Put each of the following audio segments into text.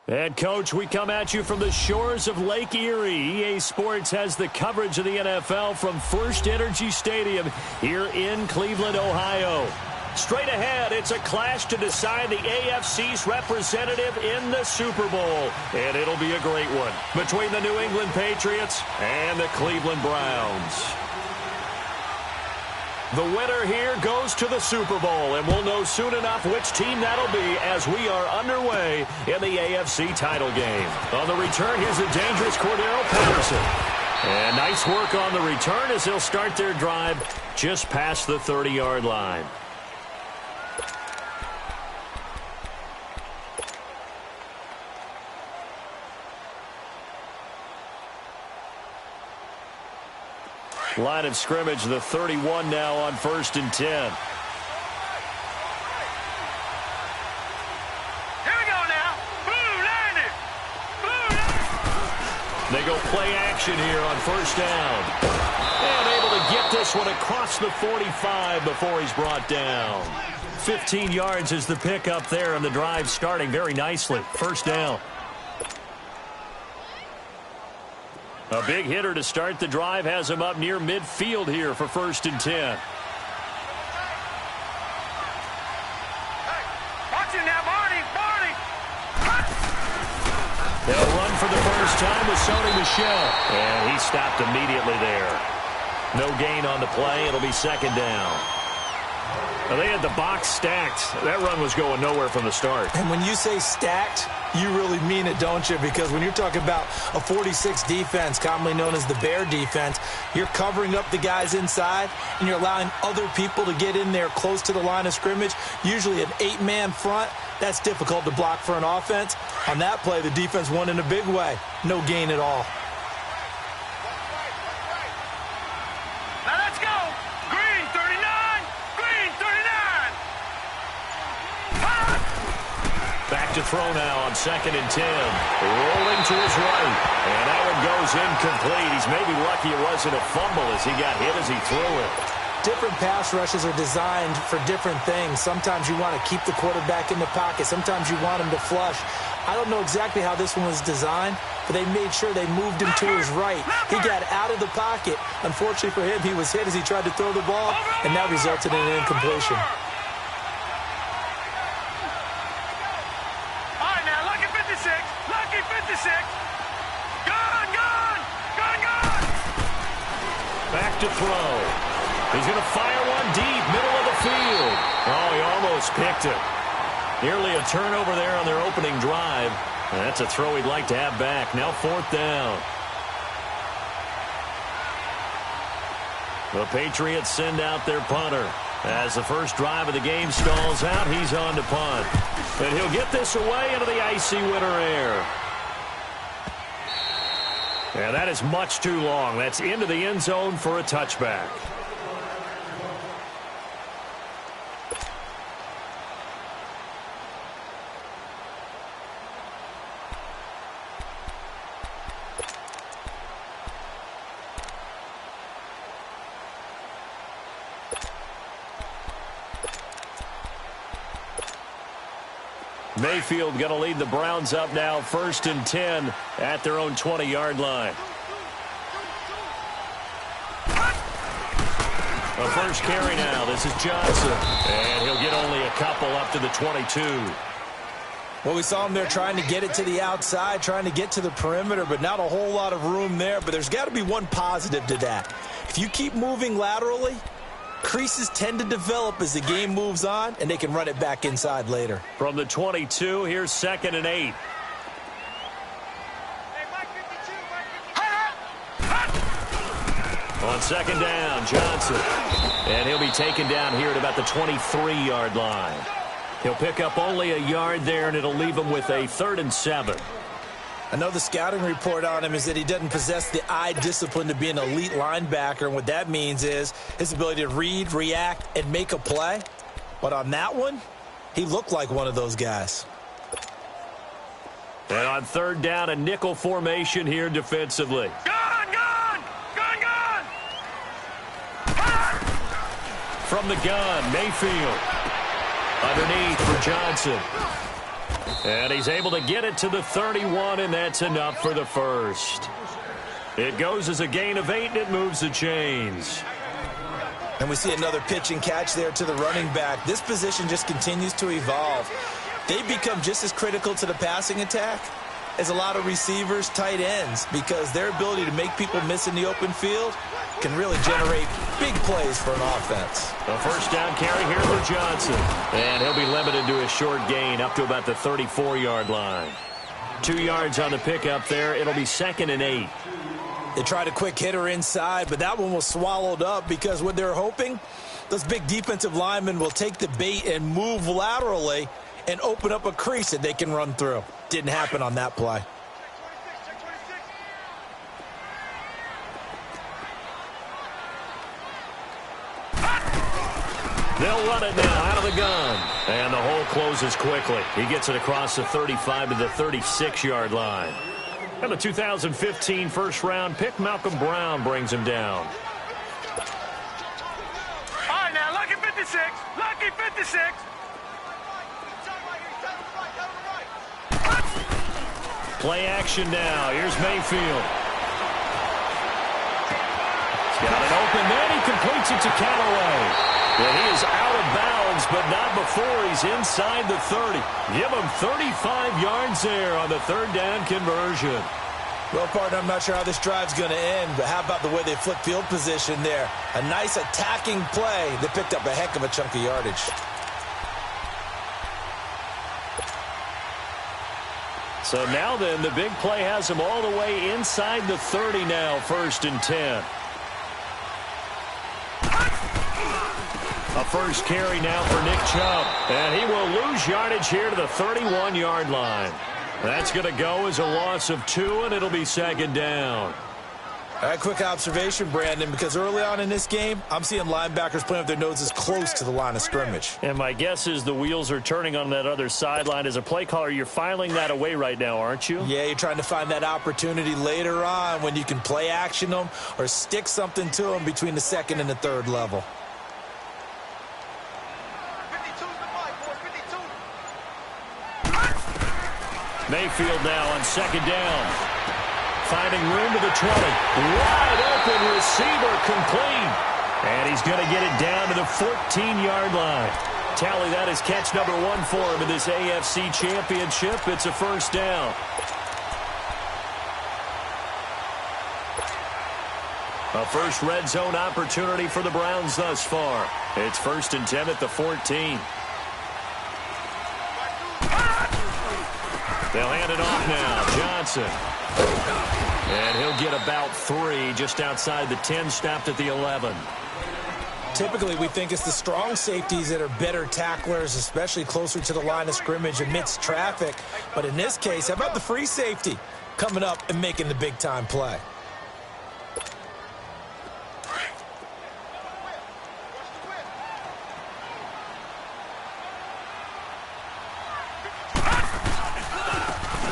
And, Coach, we come at you from the shores of Lake Erie. EA Sports has the coverage of the NFL from First Energy Stadium here in Cleveland, Ohio. Straight ahead, it's a clash to decide the AFC's representative in the Super Bowl. And it'll be a great one between the New England Patriots and the Cleveland Browns. The winner here goes to the Super Bowl, and we'll know soon enough which team that'll be as we are underway in the AFC title game. On the return, here's a dangerous Cordero Patterson. And nice work on the return as they'll start their drive just past the 30-yard line. Line of scrimmage, the 31 now on 1st and 10. Here we go now. Blue line it. Blue line. They go play action here on 1st down. And able to get this one across the 45 before he's brought down. 15 yards is the pickup there, and the drive starting very nicely. 1st down. A big hitter to start the drive has him up near midfield here for 1st and 10. Hey, watch it now, Barney. They'll run for the first time with Sony Michel. And he stopped immediately there. No gain on the play. It'll be 2nd down. Well, they had the box stacked. That run was going nowhere from the start. And when you say stacked, you really mean it, don't you? Because when you're talking about a 46 defense, commonly known as the Bear defense, you're covering up the guys inside, and you're allowing other people to get in there close to the line of scrimmage, usually an 8-man front. That's difficult to block for an offense. On that play, the defense won in a big way. No gain at all. Now let's go. Green 39. Green 39. Back to throw now on 2nd and 10. Rolling to his right. And that one goes incomplete. He's maybe lucky it wasn't a fumble as he got hit as he threw it. Different pass rushes are designed for different things. Sometimes you want to keep the quarterback in the pocket. Sometimes you want him to flush. I don't know exactly how this one was designed, but they made sure they moved him to his right. He got out of the pocket. Unfortunately for him, he was hit as he tried to throw the ball, and that resulted in an incompletion. All right, now, lucky 56. Lucky 56. Gone, gone. Gone, gone. Back to throw. He's going to fire one deep, middle of the field. Oh, he almost picked it. Nearly a turnover there on their opening drive. And that's a throw he'd like to have back. Now 4th down. The Patriots send out their punter. As the first drive of the game stalls out, he's on to punt. And he'll get this away into the icy winter air. And that is much too long. That's into the end zone for a touchback. Mayfield going to lead the Browns up now, 1st and 10 at their own 20-yard line. The first carry now. This is Johnson. And he'll get only a couple up to the 22. Well, we saw him there trying to get it to the outside, trying to get to the perimeter, but not a whole lot of room there. But there's got to be one positive to that. If you keep moving laterally, creases tend to develop as the game moves on, and they can run it back inside later. From the 22, here's 2nd and 8. On 2nd down, Johnson. And he'll be taken down here at about the 23-yard line. He'll pick up only a yard there, and it'll leave him with a 3rd and 7. I know the scouting report on him is that he doesn't possess the eye discipline to be an elite linebacker, and what that means is his ability to read, react, and make a play. But on that one, he looked like one of those guys. And on 3rd down, a nickel formation here defensively. Gone, gone. Gone, gone. From the gun, Mayfield. Underneath for Johnson. And he's able to get it to the 31, and that's enough for the first. It goes as a gain of 8, and it moves the chains. And we see another pitch and catch there to the running back. This position just continues to evolve. They become just as critical to the passing attack as a lot of receivers, tight ends, because their ability to make people miss in the open field can really generate big plays for an offense. A first down carry here for Johnson. And he'll be limited to a short gain up to about the 34-yard line. 2 yards on the pickup there. It'll be 2nd and 8. They tried a quick hitter inside, but that one was swallowed up because what they're hoping, those big defensive linemen will take the bait and move laterally and open up a crease that they can run through. Didn't happen on that play. They'll run it now out of the gun. And the hole closes quickly. He gets it across the 35 to the 36-yard line. And the 2015 first-round pick, Malcolm Brown, brings him down. All right, now, lucky 56. Lucky 56. Play action now. Here's Mayfield. He's got it open. Then he completes it to Callaway. And he is out of bounds, but not before he's inside the 30. Give him 35 yards there on the third down conversion. Well, partner, I'm not sure how this drive's going to end, but how about the way they flip field position there? A nice attacking play that picked up a heck of a chunk of yardage. So now then, the big play has him all the way inside the 30 now, 1st and 10. A first carry now for Nick Chubb. And he will lose yardage here to the 31-yard line. That's going to go as a loss of 2, and it'll be 2nd down. All right, quick observation, Brandon, because early on in this game, I'm seeing linebackers playing with their noses close to the line of scrimmage. And my guess is the wheels are turning on that other sideline. As a play caller, you're filing that away right now, aren't you? Yeah, you're trying to find that opportunity later on when you can play action them or stick something to them between the 2nd and the 3rd level. Mayfield now on 2nd down. Finding room to the 20. Wide open receiver complete. And he's going to get it down to the 14-yard line. Tally, that is catch number 1 for him in this AFC Championship. It's a first down. A first red zone opportunity for the Browns thus far. It's 1st and 10 at the 14. They'll hand it off now. Johnson. And he'll get about 3 just outside the 10, stopped at the 11. Typically, we think it's the strong safeties that are better tacklers, especially closer to the line of scrimmage amidst traffic. But in this case, how about the free safety coming up and making the big-time play?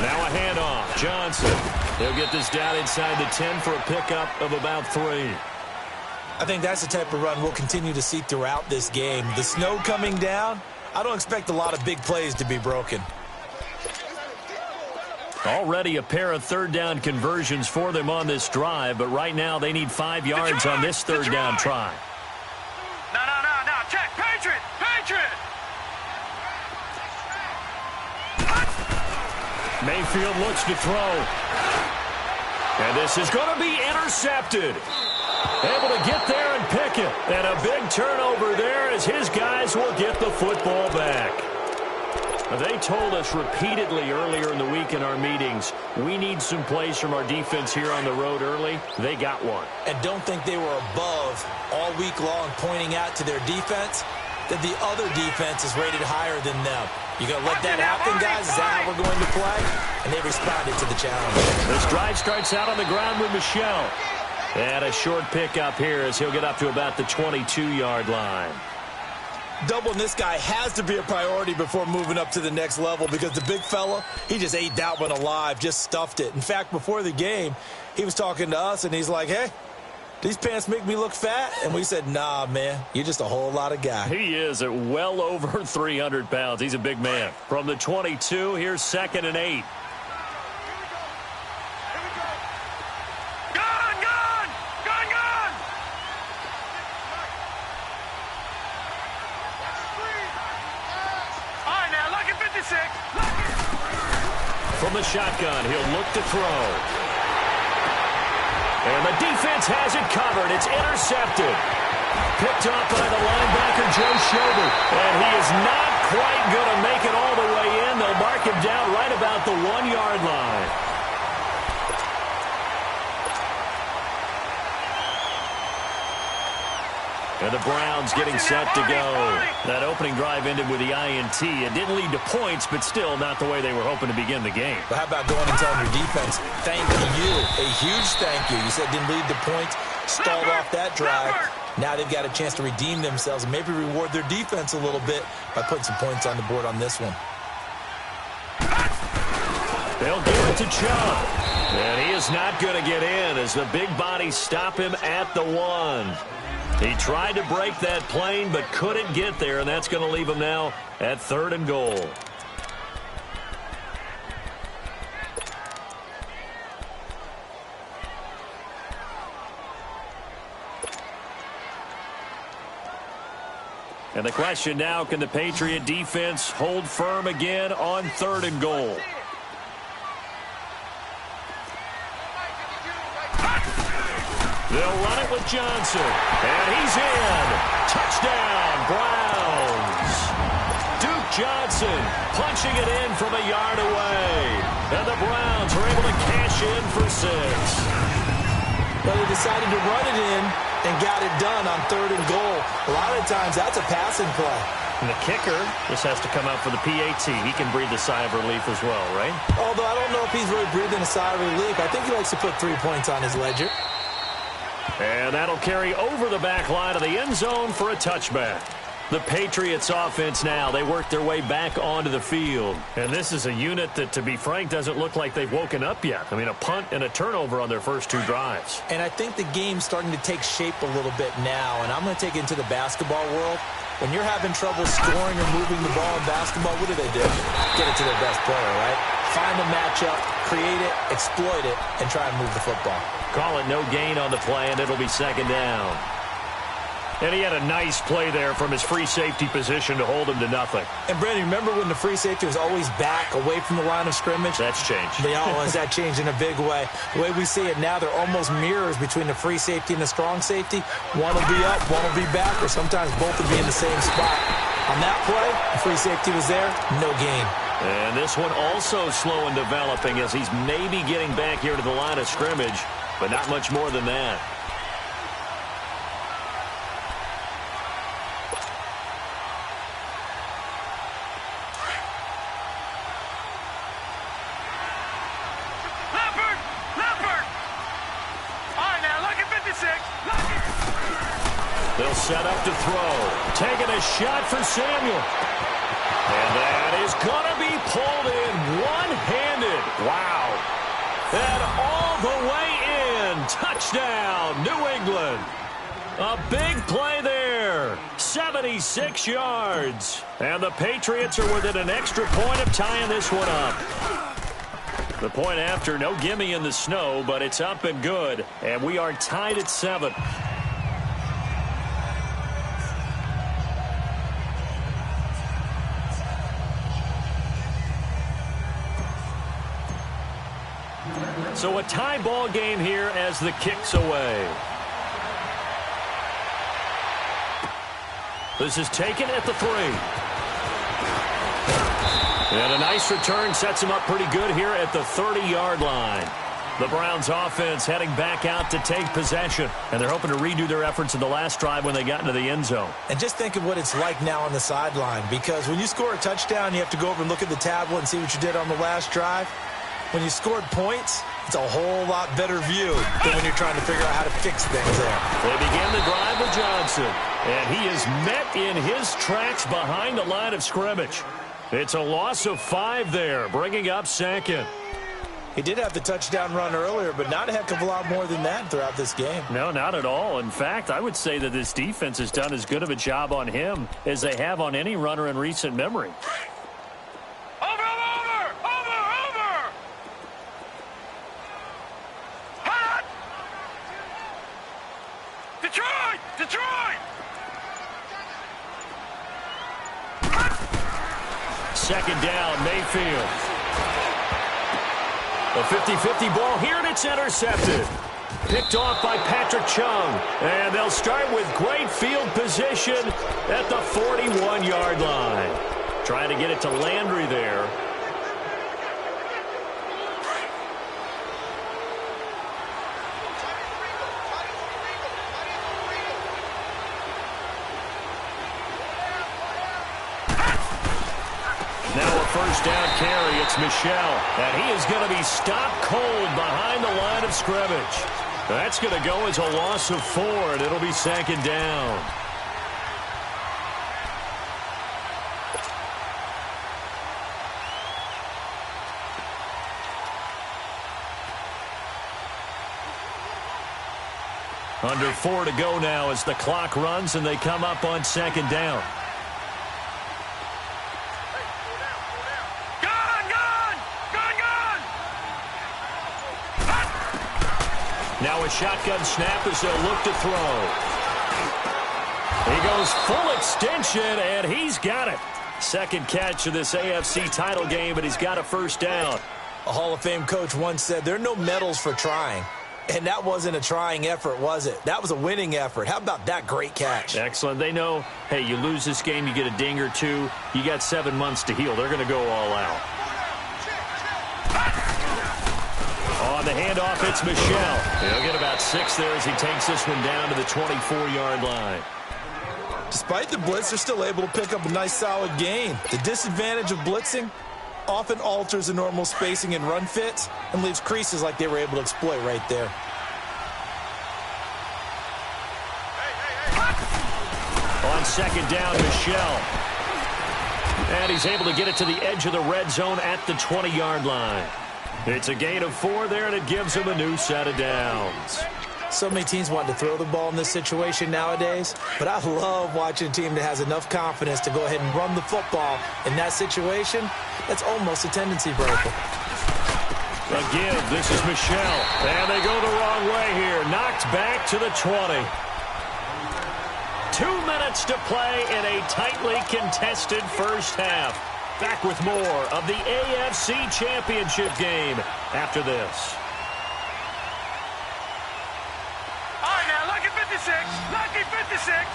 Now a handoff. Johnson. He'll get this down inside the 10 for a pickup of about 3. I think that's the type of run we'll continue to see throughout this game. The snow coming down, I don't expect a lot of big plays to be broken. Already a pair of third down conversions for them on this drive, but right now they need 5 yards on this third down try. No. Check. Patriot. Mayfield looks to throw. And this is going to be intercepted. Able to get there and pick it. And a big turnover there as his guys will get the football back. They told us repeatedly earlier in the week in our meetings, we need some plays from our defense here on the road early. They got one. And don't think they were above all week long pointing out to their defense that the other defense is rated higher than them. You going to let that happen, guys? Is that how we're going to play? And they responded to the challenge. This drive starts out on the ground with Michel. And a short pickup here as he'll get up to about the 22-yard line. Doubling this guy has to be a priority before moving up to the next level because the big fella, he just ate that one alive, just stuffed it. In fact, before the game, he was talking to us, and he's like, hey, these pants make me look fat? And we said, nah, man, you're just a whole lot of guy. He is at well over 300 pounds. He's a big man. From the 22, here's 2nd and 8. From the shotgun, he'll look to throw. And the defense has it covered. It's intercepted. Picked off by the linebacker, Joe Schobert. And he is not quite going to make it all the way in. They'll mark him down right about the 1-yard line. And the Browns getting set to go. That opening drive ended with the INT. It didn't lead to points, but still not the way they were hoping to begin the game. But how about going and telling your defense, thank you, a huge thank you. You said didn't lead to points, stalled off that drive. Now they've got a chance to redeem themselves and maybe reward their defense a little bit by putting some points on the board on this one. They'll give it to Chubb. And he is not going to get in as the big bodies stop him at the 1. He tried to break that plane but couldn't get there, and that's going to leave him now at 3rd and goal. And the question now, can the Patriot defense hold firm again on 3rd and goal? They'll run it with Johnson. And he's in. Touchdown, Browns. Duke Johnson punching it in from a yard away. And the Browns are able to cash in for 6. But they decided to run it in and got it done on 3rd and goal. A lot of times that's a passing play. And the kicker just has to come out for the PAT. He can breathe a sigh of relief as well, right? Although I don't know if he's really breathing a sigh of relief. I think he likes to put 3 points on his ledger. And that'll carry over the back line of the end zone for a touchback. The Patriots offense now, they work their way back onto the field. And this is a unit that, to be frank, doesn't look like they've woken up yet. I mean, a punt and a turnover on their first 2 drives. And I think the game's starting to take shape a little bit now. And I'm going to take it into the basketball world. When you're having trouble scoring or moving the ball in basketball, what do? Get it to their best player, right? Find a matchup, create it, exploit it, and try and move the football. Call it no gain on the play, and it'll be 2nd down. And he had a nice play there from his free safety position to hold him to nothing. And, Brandon, remember when the free safety was always back, away from the line of scrimmage? That's changed. That changed in a big way. The way we see it now, they're almost mirrors between the free safety and the strong safety. One will be up, one will be back, or sometimes both will be in the same spot. On that play, the free safety was there, no gain. And this one also slow in developing as he's maybe getting back here to the line of scrimmage, but not much more than that. They'll set up to throw. Taking a shot for Samuel. And that is going to be pulled in one-handed. Wow. And all the way in. Touchdown, New England. A big play there. 76 yards. And the Patriots are within an extra point of tying this one up. The point after, no gimme in the snow, but it's up and good. And we are tied at 7. So a tie ball game here as the kick's away. This is taken at the 3. And a nice return sets him up pretty good here at the 30-yard line. The Browns offense heading back out to take possession. And they're hoping to redo their efforts in the last drive when they got into the end zone. And just think of what it's like now on the sideline. Because when you score a touchdown, you have to go over and look at the tablet and see what you did on the last drive. When you scored points, it's a whole lot better view than when you're trying to figure out how to fix things there. They began the drive with Johnson. And he is met in his tracks behind the line of scrimmage. It's a loss of 5 there, bringing up 2nd. He did have the touchdown run earlier, but not a heck of a lot more than that throughout this game. No, not at all. In fact, I would say that this defense has done as good of a job on him as they have on any runner in recent memory. Over! Hot! Detroit! Second down, Mayfield. A 50-50 ball here, and it's intercepted. Picked off by Patrick Chung. And they'll start with great field position at the 41-yard line. Trying to get it to Landry there. Now a first down carry. It's Michel. And he is going to be stopped cold behind the line of scrimmage. That's going to go as a loss of 4, and it'll be second down. Under 4 to go now as the clock runs, and they come up on second down. Now a shotgun snap as they'll look to throw. He goes full extension, and he's got it. Second catch of this AFC title game, and he's got a first down. A Hall of Fame coach once said, there are no medals for trying. And that wasn't a trying effort, was it? That was a winning effort. How about that great catch? Excellent. They know, hey, you lose this game, you get a ding or two. You got 7 months to heal. They're going to go all out. On the handoff, it's Michel. He'll get about 6 there as he takes this one down to the 24-yard line. Despite the blitz, they're still able to pick up a nice, solid gain. The disadvantage of blitzing often alters the normal spacing and run fits and leaves creases like they were able to exploit right there. On second down, Michel. And he's able to get it to the edge of the red zone at the 20-yard line. It's a gain of 4 there, and it gives him a new set of downs. So many teams want to throw the ball in this situation nowadays, but I love watching a team that has enough confidence to go ahead and run the football in that situation. That's almost a tendency breaker. Again, this is Michel, and they go the wrong way here. Knocked back to the 20. 2 minutes to play in a tightly contested first half. Back with more of the AFC Championship game after this. All right, now, lucky 56. Lucky 56.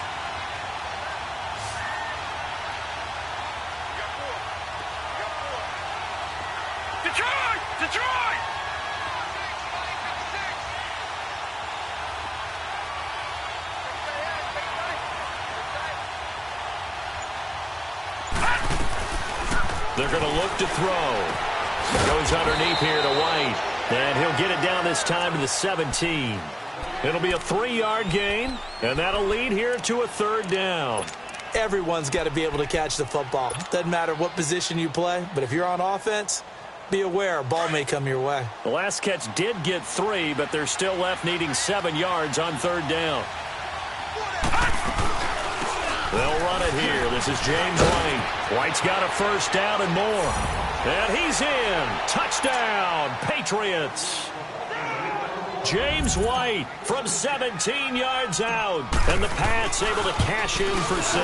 Detroit! They're going to look to throw. Goes underneath here to White. And he'll get it down this time to the 17. It'll be a 3-yard gain, and that'll lead here to a third down. Everyone's got to be able to catch the football. Doesn't matter what position you play, but if you're on offense, be aware a ball may come your way. The last catch did get 3, but they're still left needing 7 yards on third down. They'll run it here. This is James White. White's got a first down and more. And he's in. Touchdown, Patriots. James White from 17 yards out. And the Pats able to cash in for 6.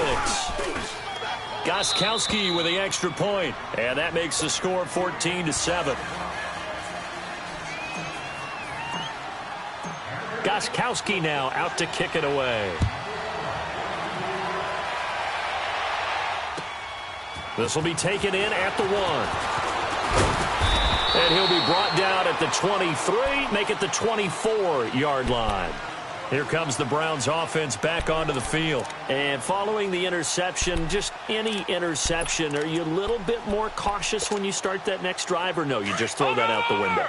Gostkowski with the extra point. And that makes the score 14-7. Gostkowski now out to kick it away. This will be taken in at the 1. And he'll be brought down at the 23, make it the 24-yard line. Here comes the Browns offense back onto the field. And following the interception, just any interception, are you a little bit more cautious when you start that next drive, or no, you just throw that out the window?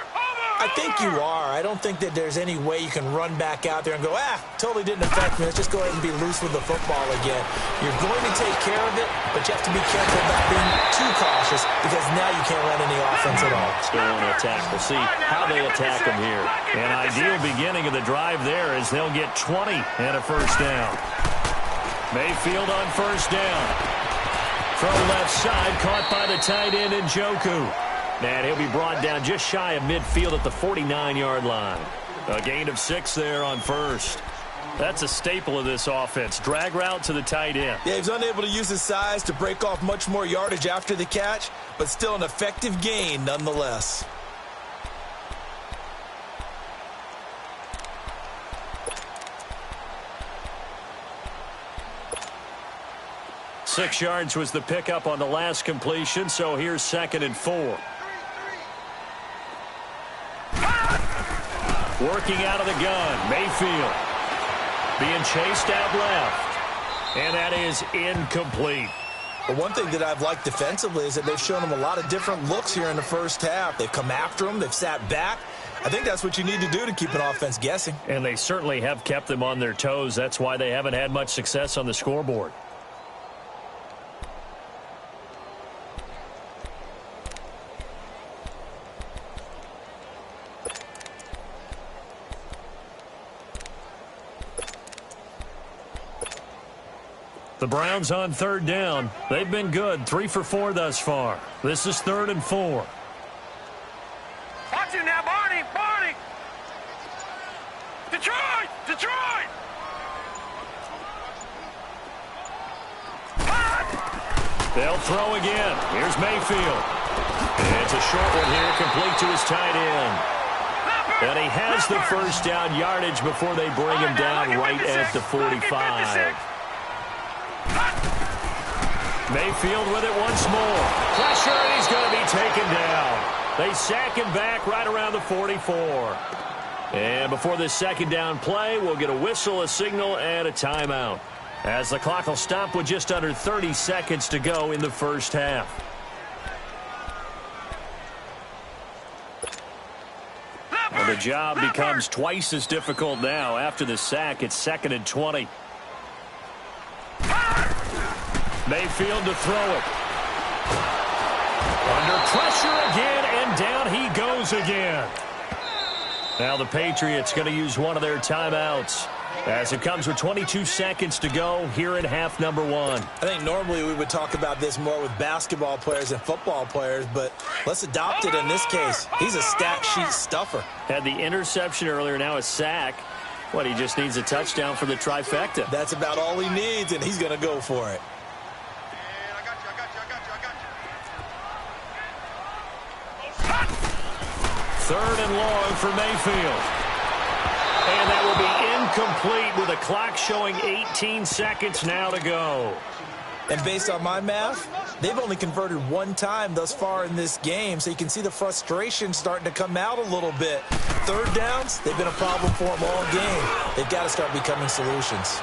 I think you are. I don't think that there's any way you can run back out there and go, totally didn't affect me. Let's just go ahead and be loose with the football again. You're going to take care of it, but you have to be careful about being too cautious because now you can't run any offense at all. Still on the attack. We'll see how they attack them here. An ideal beginning of the drive there as they'll get 20 and a first down. Mayfield on first down. From left side, caught by the tight end Njoku. And he'll be brought down just shy of midfield at the 49-yard line. A gain of 6 there on first. That's a staple of this offense. Drag route to the tight end. Yeah, he's unable to use his size to break off much more yardage after the catch, but still an effective gain nonetheless. Six yards was the pickup on the last completion, so here's 2nd and 4. Working out of the gun, Mayfield. Being chased out left. And that is incomplete. But one thing that I've liked defensively is that they've shown him a lot of different looks here in the first half. They've come after him. They've sat back. I think that's what you need to do to keep an offense guessing. And they certainly have kept them on their toes. That's why they haven't had much success on the scoreboard. The Browns on 3rd down. They've been good, 3 for 4 thus far. This is 3rd and 4. Watch it now, Barney, Barney. Detroit, Detroit. They'll throw again. Here's Mayfield. And it's a short one here, complete to his tight end. And he has the first down yardage before they bring him down right at the 45. Mayfield with it once more. Pressure, and he's going to be taken down. They sack him back right around the 44. And before this 2nd down play, we'll get a whistle, a signal, and a timeout, as the clock will stop with just under 30 seconds to go in the first half. And the job becomes twice as difficult now. After the sack, it's 2nd and 20. Mayfield to throw it. Under pressure again, and down he goes again. Now the Patriots going to use one of their timeouts, as it comes with 22 seconds to go here in half number 1. I think normally we would talk about this more with basketball players and football players, but let's adopt it in this case. He's a stat sheet stuffer. Had the interception earlier, now a sack. What, he just needs a touchdown for the trifecta. That's about all he needs, and he's going to go for it. 3rd and long for Mayfield. And that will be incomplete with a clock showing 18 seconds now to go. And based on my math, they've only converted 1 time thus far in this game, so you can see the frustration starting to come out a little bit. 3rd downs, they've been a problem for them all game. They've got to start becoming solutions.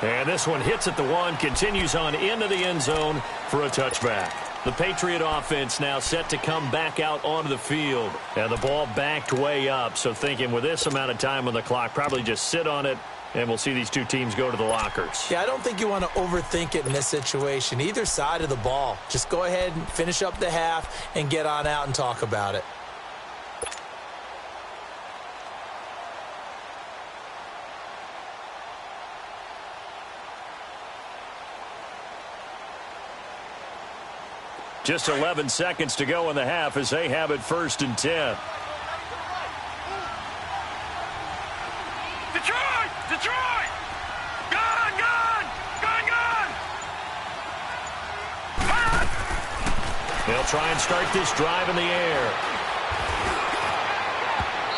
And this one hits at the 1, continues on into the end zone for a touchback. The Patriot offense now set to come back out onto the field. And the ball backed way up, so thinking with this amount of time on the clock, probably just sit on it, and we'll see these two teams go to the lockers. Yeah, I don't think you want to overthink it in this situation. Either side of the ball. Just go ahead and finish up the half and get on out and talk about it. Just 11 seconds to go in the half as they have it 1st and 10. Detroit! Detroit! Gun! Gun! Gun! Gun! They'll try and start this drive in the air.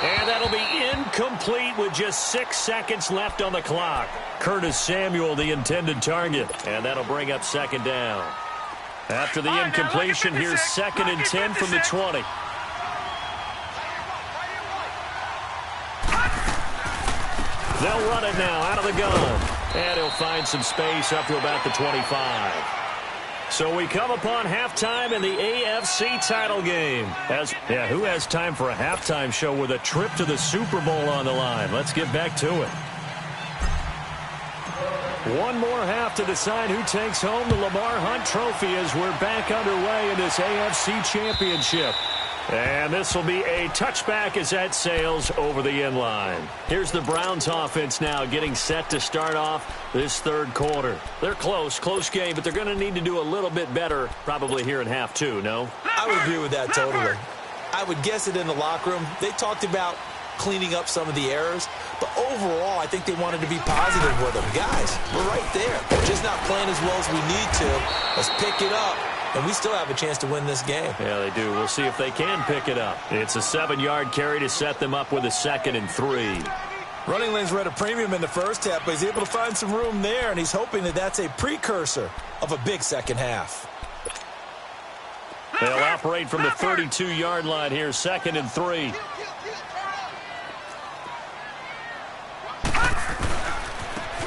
And that'll be incomplete with just 6 seconds left on the clock. Curtis Samuel, the intended target. And that'll bring up 2nd down. After the incompletion, here's 2nd and 10 from the 20. They'll run it now out of the gun. And he'll find some space up to about the 25. So we come upon halftime in the AFC title game. Who has time for a halftime show with a trip to the Super Bowl on the line? Let's get back to it. One more half to decide who takes home the Lamar Hunt Trophy as we're back underway in this AFC Championship. And this will be a touchback as that sails over the end line. Here's the Browns offense now getting set to start off this third quarter. They're close game, but they're going to need to do a little bit better probably here in half two, no? I would agree with that totally. I would guess it in the locker room. They talked about cleaning up some of the errors, but overall, I think they wanted to be positive with them. Guys, we're right there. We're just not playing as well as we need to. Let's pick it up. And we still have a chance to win this game. Yeah, they do. We'll see if they can pick it up. It's a 7-yard carry to set them up with a 2nd and 3. Running lanes were at a premium in the first half, but he's able to find some room there, and he's hoping that that's a precursor of a big second half. They'll operate from the 32-yard line here, 2nd and 3.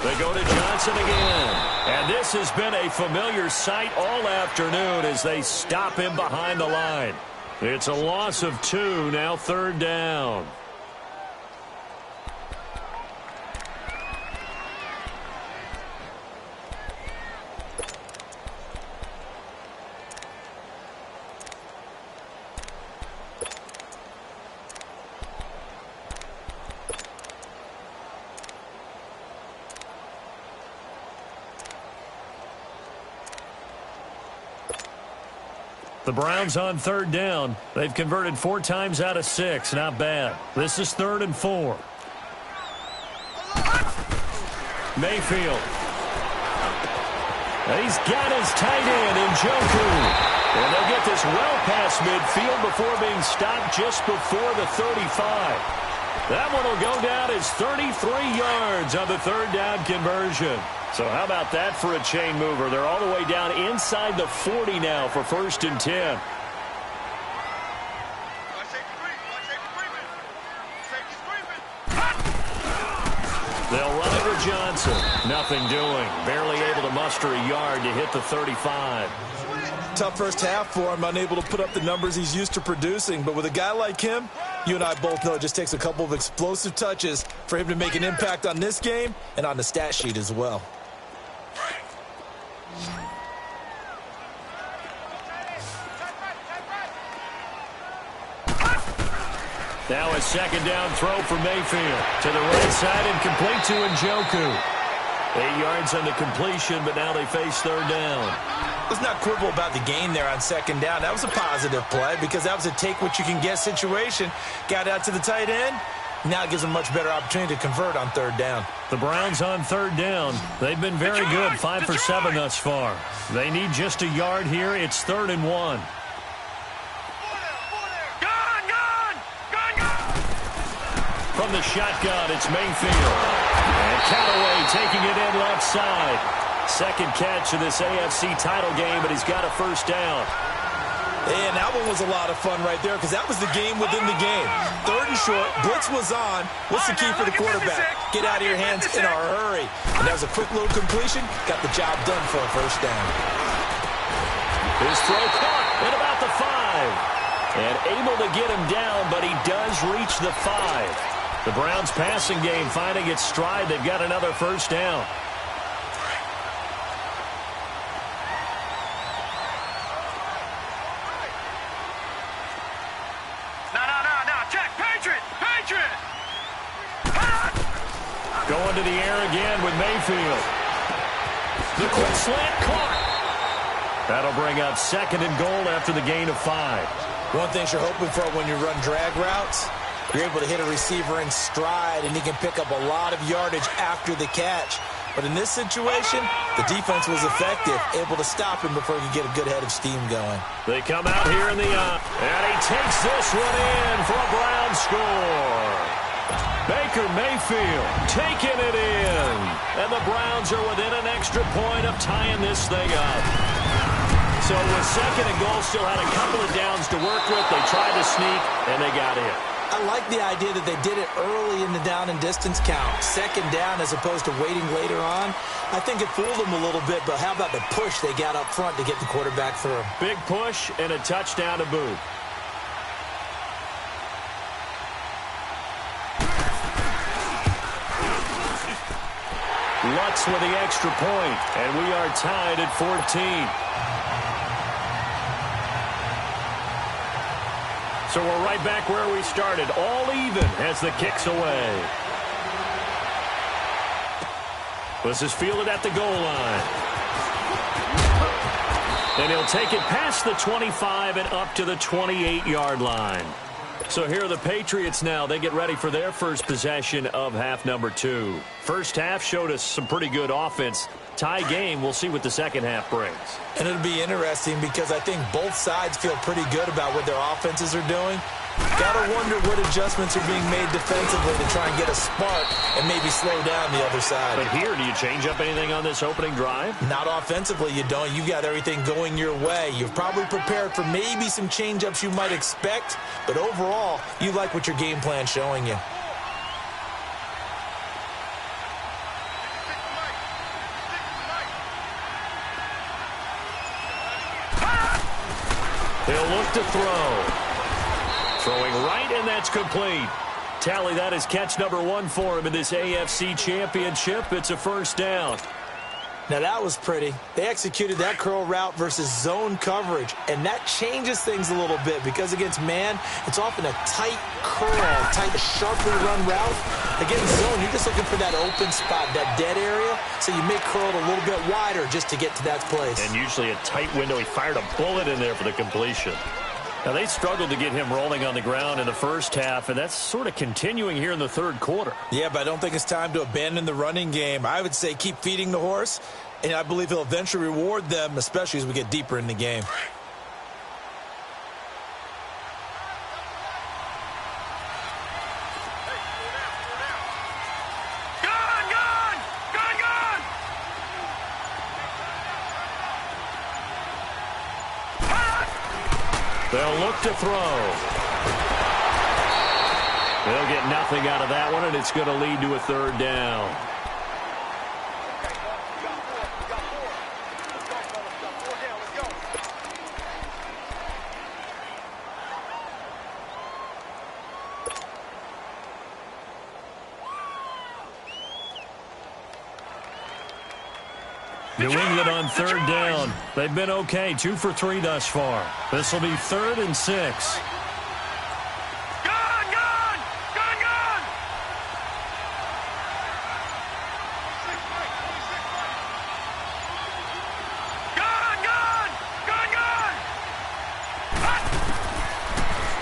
They go to Johnson again. And this has been a familiar sight all afternoon as they stop him behind the line. It's a loss of 2, now 3rd down. The Browns on 3rd down. They've converted 4 times out of 6. Not bad. This is 3rd and 4. Mayfield. He's got his tight end in Njoku. And they'll get this well past midfield before being stopped just before the 35. That one will go down as 33 yards on the 3rd down conversion. So how about that for a chain mover? They're all the way down inside the 40 now for 1st and 10. They'll run it with Johnson. Nothing doing. Barely able to muster a yard to hit the 35. Tough first half for him, unable to put up the numbers he's used to producing. But with a guy like him, you and I both know it just takes a couple of explosive touches for him to make an impact on this game and on the stat sheet as well. Now a 2nd down throw for Mayfield. To the right side and complete to Njoku. 8 yards on the completion, but now they face 3rd down. Let's not quibble about the gain there on 2nd down. That was a positive play because that was a take-what-you-can-get situation. Got out to the tight end. Now it gives them a much better opportunity to convert on 3rd down. The Browns on 3rd down. They've been very good, 5 for 7 thus far. They need just a yard here. It's 3rd and 1. From the shotgun, it's Mayfield. And Callaway taking it in left side. 2nd catch of this AFC title game, but he's got a 1st down. And that one was a lot of fun right there because that was the game within the game. 3rd and short, blitz was on. What's the key for the quarterback? Get out of your hands in a hurry. And that was a quick little completion. Got the job done for a 1st down. His throw caught at about the 5. And able to get him down, but he does reach the 5. The Browns passing game finding its stride. They've got another 1st down. No. Check. Patriot. Going to the air again with Mayfield. The quick slant caught. That'll bring up 2nd and goal after the gain of 5. One thing you're hoping for when you run drag routes, you're able to hit a receiver in stride, and he can pick up a lot of yardage after the catch. But in this situation, the defense was effective, able to stop him before he could get a good head of steam going. They come out here in the and he takes this one in for a Brown score. Baker Mayfield taking it in. And the Browns are within an extra point of tying this thing up. So with 2nd and goal, still had a couple of downs to work with. They tried to sneak, and they got in. I I like the idea that they did it early in the down and distance count. Second down as opposed to waiting later on. I think it fooled them a little bit, but how about the push they got up front to get the quarterback through? Big push and a touchdown to boot. Lutz with the extra point, and we are tied at 14. So we're right back where we started, all even as the kick's away. This is fielded at the goal line. And he'll take it past the 25 and up to the 28-yard line. So here are the Patriots now. They get ready for their first possession of half number 2. First half showed us some pretty good offense. Tie game, we'll see what the second half brings. And it'll be interesting because I think both sides feel pretty good about what their offenses are doing. Gotta wonder what adjustments are being made defensively to try and get a spark and maybe slow down the other side. But here, do you change up anything on this opening drive? Not offensively, you don't. You got everything going your way. You've probably prepared for maybe some change-ups you might expect, but overall, you like what your game plan's showing you. He'll look to throw. Throwing right, and that's complete. Tally, that is catch number 1 for him in this AFC Championship. It's a first down. Now, that was pretty. They executed that curl route versus zone coverage, and that changes things a little bit because against man, it's often a tight curl, tight, sharply run route. Against zone, you're just looking for that open spot, that dead area, so you make curl a little bit wider just to get to that place. And usually a tight window. He fired a bullet in there for the completion. Now, they struggled to get him rolling on the ground in the first half, and that's sort of continuing here in the third quarter. Yeah, but I don't think it's time to abandon the running game. I would say keep feeding the horse, and I believe he'll eventually reward them, especially as we get deeper in the game. They'll look to throw. They'll get nothing out of that one, and it's going to lead to a third down. New England on third down. They've been okay, 2 for 3 thus far. This will be 3rd and 6.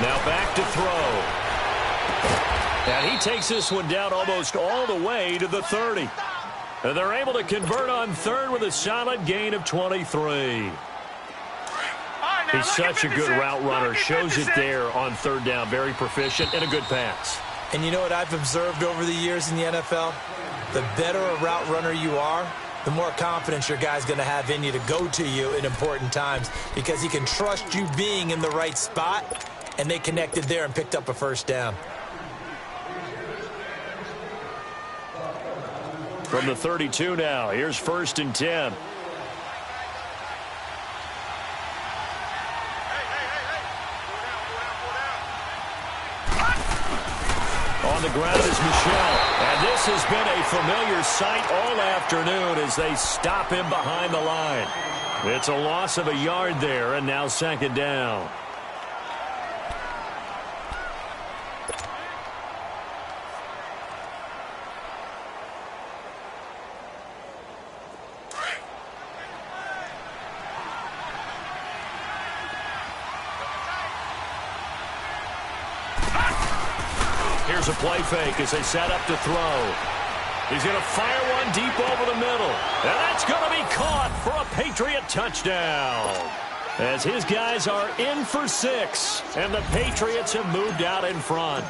Now back to throw. And he takes this one down almost all the way to the 30. And they're able to convert on third with a solid gain of 23. He's such a good route runner. Shows it there on third down. Very proficient and a good pass. And you know what I've observed over the years in the NFL? The better a route runner you are, the more confidence your guy's going to have in you to go to you in important times because he can trust you being in the right spot, and they connected there and picked up a first down. From the 32 now, here's 1st and 10. On the ground is Michel. And this has been a familiar sight all afternoon as they stop him behind the line. It's a loss of a yard there, and now 2nd down. Here's a play fake as they set up to throw. He's going to fire one deep over the middle. And that's going to be caught for a Patriot touchdown. As his guys are in for 6. And the Patriots have moved out in front.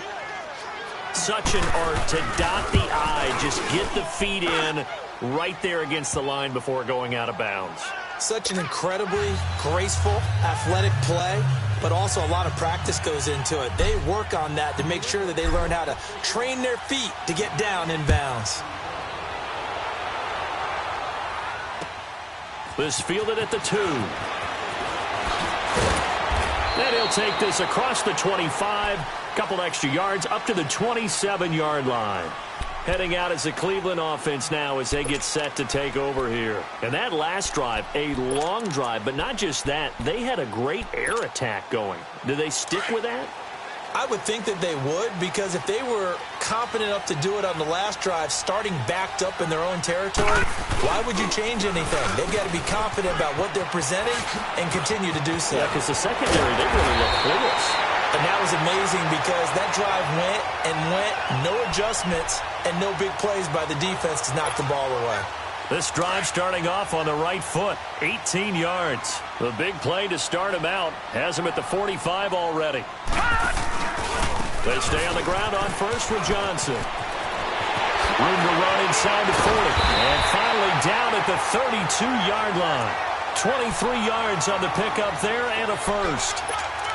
Such an art to dot the I. Just get the feet in right there against the line before going out of bounds. Such an incredibly graceful, athletic play, but also a lot of practice goes into it. They work on that to make sure that they learn how to train their feet to get down inbounds. This fielded at the 2. And he'll take this across the 25, couple extra yards, up to the 27-yard line. Heading out as the Cleveland offense now as they get set to take over here. And that last drive, a long drive, but not just that. They had a great air attack going. Do they stick with that? I would think that they would, because if they were confident enough to do it on the last drive, starting backed up in their own territory, why would you change anything? They've got to be confident about what they're presenting and continue to do so. Yeah, because the secondary, they really look clueless. And that was amazing because that drive went and went, no adjustments, and no big plays by the defense to knock the ball away. This drive starting off on the right foot, 18 yards. The big play to start him out has him at the 45 already. They stay on the ground on first with Johnson. Room to run inside the 40. And finally down at the 32-yard line. 23 yards on the pickup there and a first.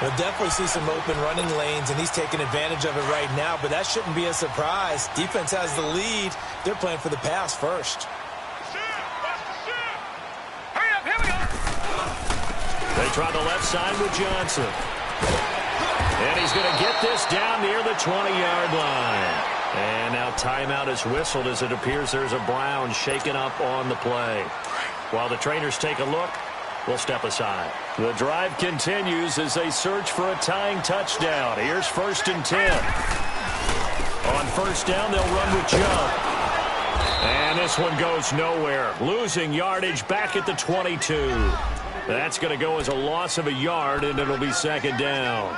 We'll definitely see some open running lanes, and he's taking advantage of it right now, but that shouldn't be a surprise. Defense has the lead. They're playing for the pass first. Hurry up, here we go. They try the left side with Johnson. And he's going to get this down near the 20-yard line. And now timeout is whistled as it appears there's a Brown shaken up on the play. While the trainers take a look, we'll step aside. The drive continues as they search for a tying touchdown. Here's 1st and 10. On first down, they'll run with Joe. And this one goes nowhere. Losing yardage back at the 22. That's going to go as a loss of a yard, and it'll be 2nd down.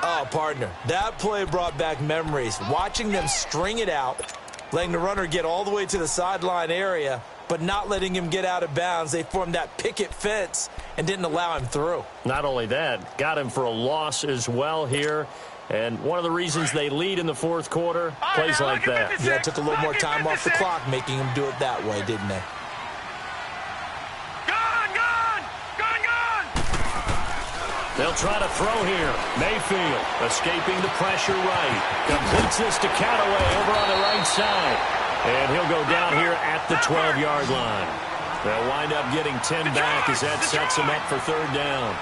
Oh, partner, that play brought back memories. Watching them string it out, letting the runner get all the way to the sideline area, but not letting him get out of bounds. They formed that picket fence and didn't allow him through. Not only that, got him for a loss as well here. And one of the reasons they lead in the 4th quarter, plays like that. Yeah, took a little more time off the clock, making him do it that way, didn't they? They'll try to throw here. Mayfield escaping the pressure right. Completes this to Callaway over on the right side. And he'll go down here at the 12-yard line. They'll wind up getting 10 back as that sets him up for 3rd down.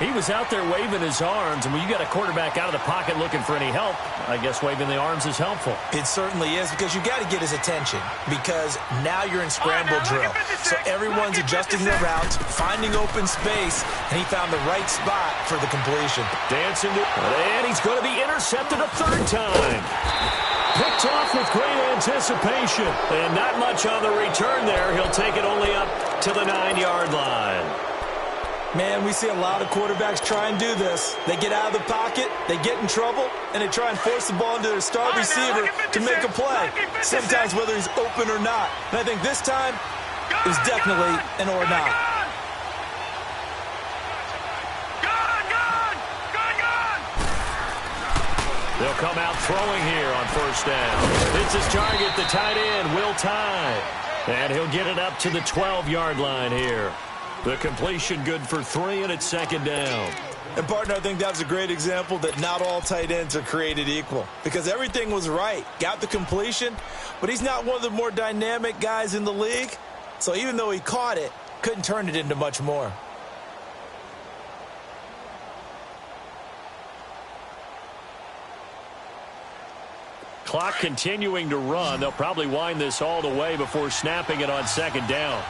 He was out there waving his arms, and when you got a quarterback out of the pocket looking for any help, I guess waving the arms is helpful. It certainly is, because you got to get his attention, because now you're in scramble drill. So everyone's adjusting their routes, finding open space, and he found the right spot for the completion. Dancing to, and he's going to be intercepted a 3rd time. Picked off with great anticipation, and not much on the return there. He'll take it only up to the 9-yard line. Man, we see a lot of quarterbacks try and do this. They get out of the pocket, they get in trouble, and they try and force the ball into their star receiver to make a play, sometimes whether he's open or not. And I think this time, it was definitely an or not. They'll come out throwing here on 1st down. It's his target, the tight end, Will Tye. And he'll get it up to the 12-yard line here. The completion good for 3, and it's 2nd down. And, partner, I think that's a great example that not all tight ends are created equal, because everything was right. Got the completion, but he's not one of the more dynamic guys in the league. So even though he caught it, couldn't turn it into much more. Clock continuing to run. They'll probably wind this all the way before snapping it on 2nd down.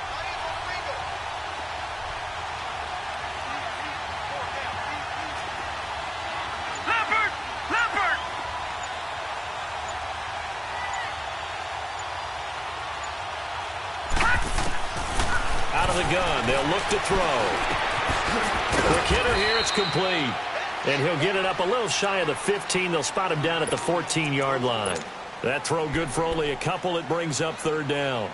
Out of the gun, they'll look to throw. Quick hitter here, it's complete. And he'll get it up a little shy of the 15. They'll spot him down at the 14-yard line. That throw good for only a couple. It brings up 3rd down.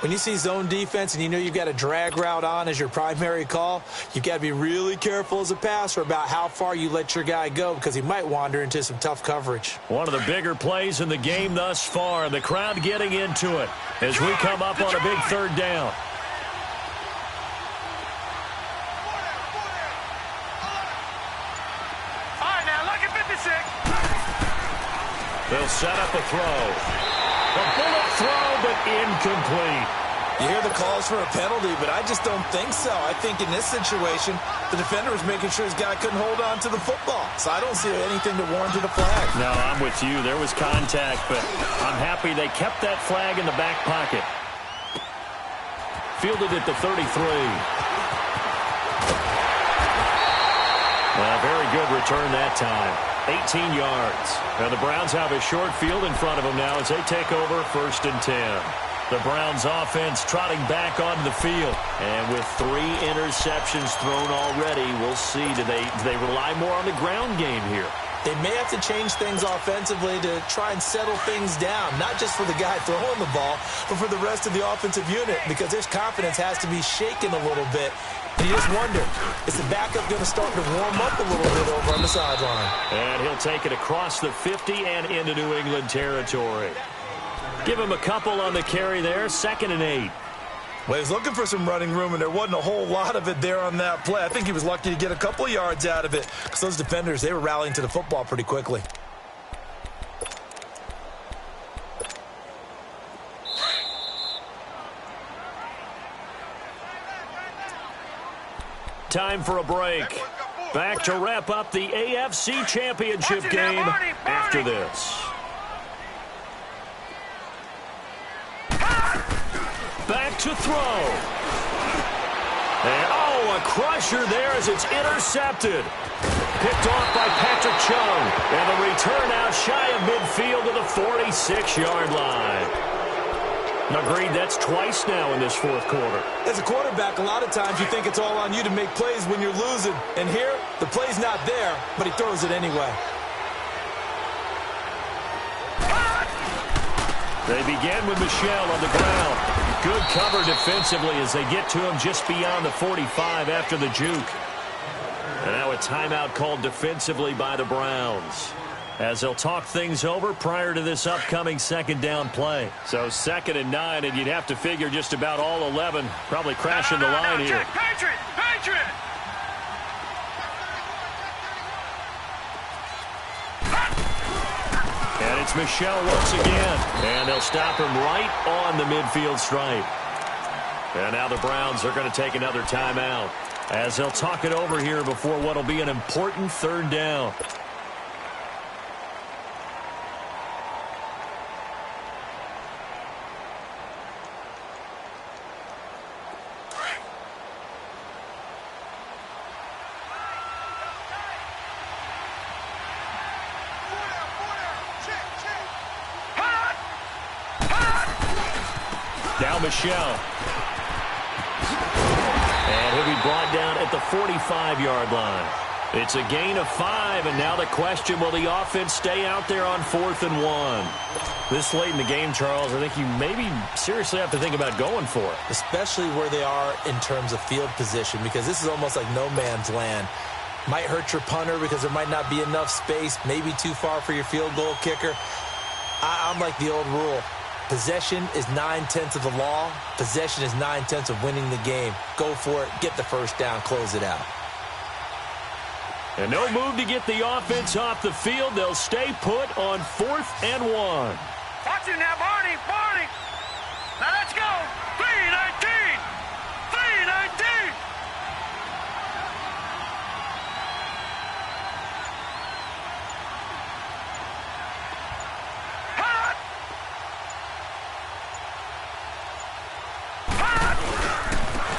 When you see zone defense and you know you've got a drag route on as your primary call, you've got to be really careful as a passer about how far you let your guy go, because he might wander into some tough coverage. One of the bigger plays in the game thus far. The crowd getting into it as we come up on a big 3rd down. 56. They'll set up a throw. A bullet throw, but incomplete. You hear the calls for a penalty, but I just don't think so. I think in this situation, the defender was making sure his guy couldn't hold on to the football. So I don't see anything to warrant a flag. No, I'm with you. There was contact, but I'm happy they kept that flag in the back pocket. Fielded at the 33. Well, very good return that time. 18 yards. Now the Browns have a short field in front of them now as they take over 1st and 10. The Browns offense trotting back onto the field. And with 3 interceptions thrown already, we'll see. Do they rely more on the ground game here? They may have to change things offensively to try and settle things down, not just for the guy throwing the ball, but for the rest of the offensive unit, because their confidence has to be shaken a little bit. And you just wonder, is the backup going to start to warm up a little bit over on the sideline? And he'll take it across the 50 and into New England territory. Give him a couple on the carry there, 2nd and 8. Well, he was looking for some running room, and there wasn't a whole lot of it there on that play. I think he was lucky to get a couple of yards out of it because those defenders, they were rallying to the football pretty quickly. Time for a break. Back to wrap up the AFC Championship game after this. Back to throw. And, a crusher there as it's intercepted. Picked off by Patrick Chung. And the return out shy of midfield to the 46-yard line. Agreed, that's twice now in this 4th quarter. As a quarterback, a lot of times you think it's all on you to make plays when you're losing. And here, the play's not there, but he throws it anyway. They begin with Michel on the ground. Good cover defensively as they get to him just beyond the 45 after the juke. And now a timeout called defensively by the Browns, as they'll talk things over prior to this upcoming 2nd down play. So 2nd and 9, and you'd have to figure just about all 11 probably crashing the line here. Patriot! And it's Michel once again. And they'll stop him right on the midfield stripe. And now the Browns are going to take another timeout as they'll talk it over here before what will be an important 3rd down. Now Michel. And he'll be brought down at the 45-yard line. It's a gain of 5, and now the question, will the offense stay out there on 4th and 1? This late in the game, Charles, I think you maybe seriously have to think about going for it. Especially where they are in terms of field position, because this is almost like no man's land. Might hurt your punter because there might not be enough space, maybe too far for your field goal kicker. I'm like the old rule. Possession is 9/10 of the law. Possession is 9/10 of winning the game. Go for it. Get the 1st down. Close it out. And no move to get the offense off the field. They'll stay put on 4th and 1. Watch it now, Barney. Now let's go. 3-19. 3-19.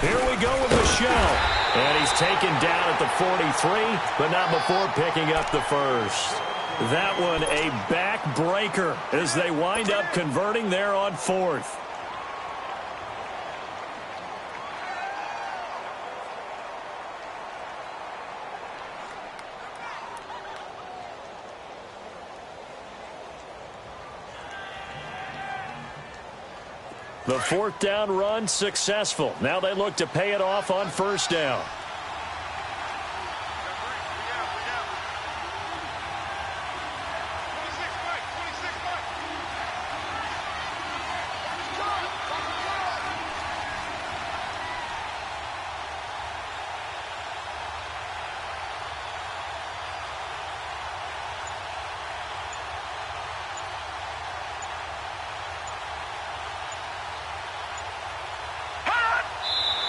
Here we go with Michel. And he's taken down at the 43, but not before picking up the 1st. That one a backbreaker as they wind up converting there on 4th. The 4th down run successful. Now they look to pay it off on 1st down.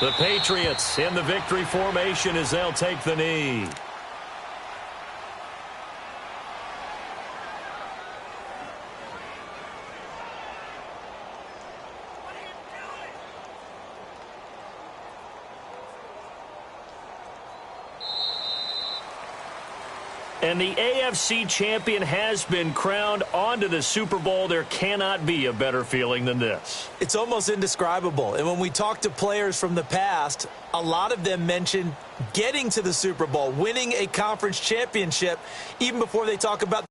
The Patriots in the victory formation as they'll take the knee. And the AFC champion has been crowned. onto the Super Bowl. There cannot be a better feeling than this. It's almost indescribable. And when we talk to players from the past, a lot of them mention getting to the Super Bowl, winning a conference championship, even before they talk about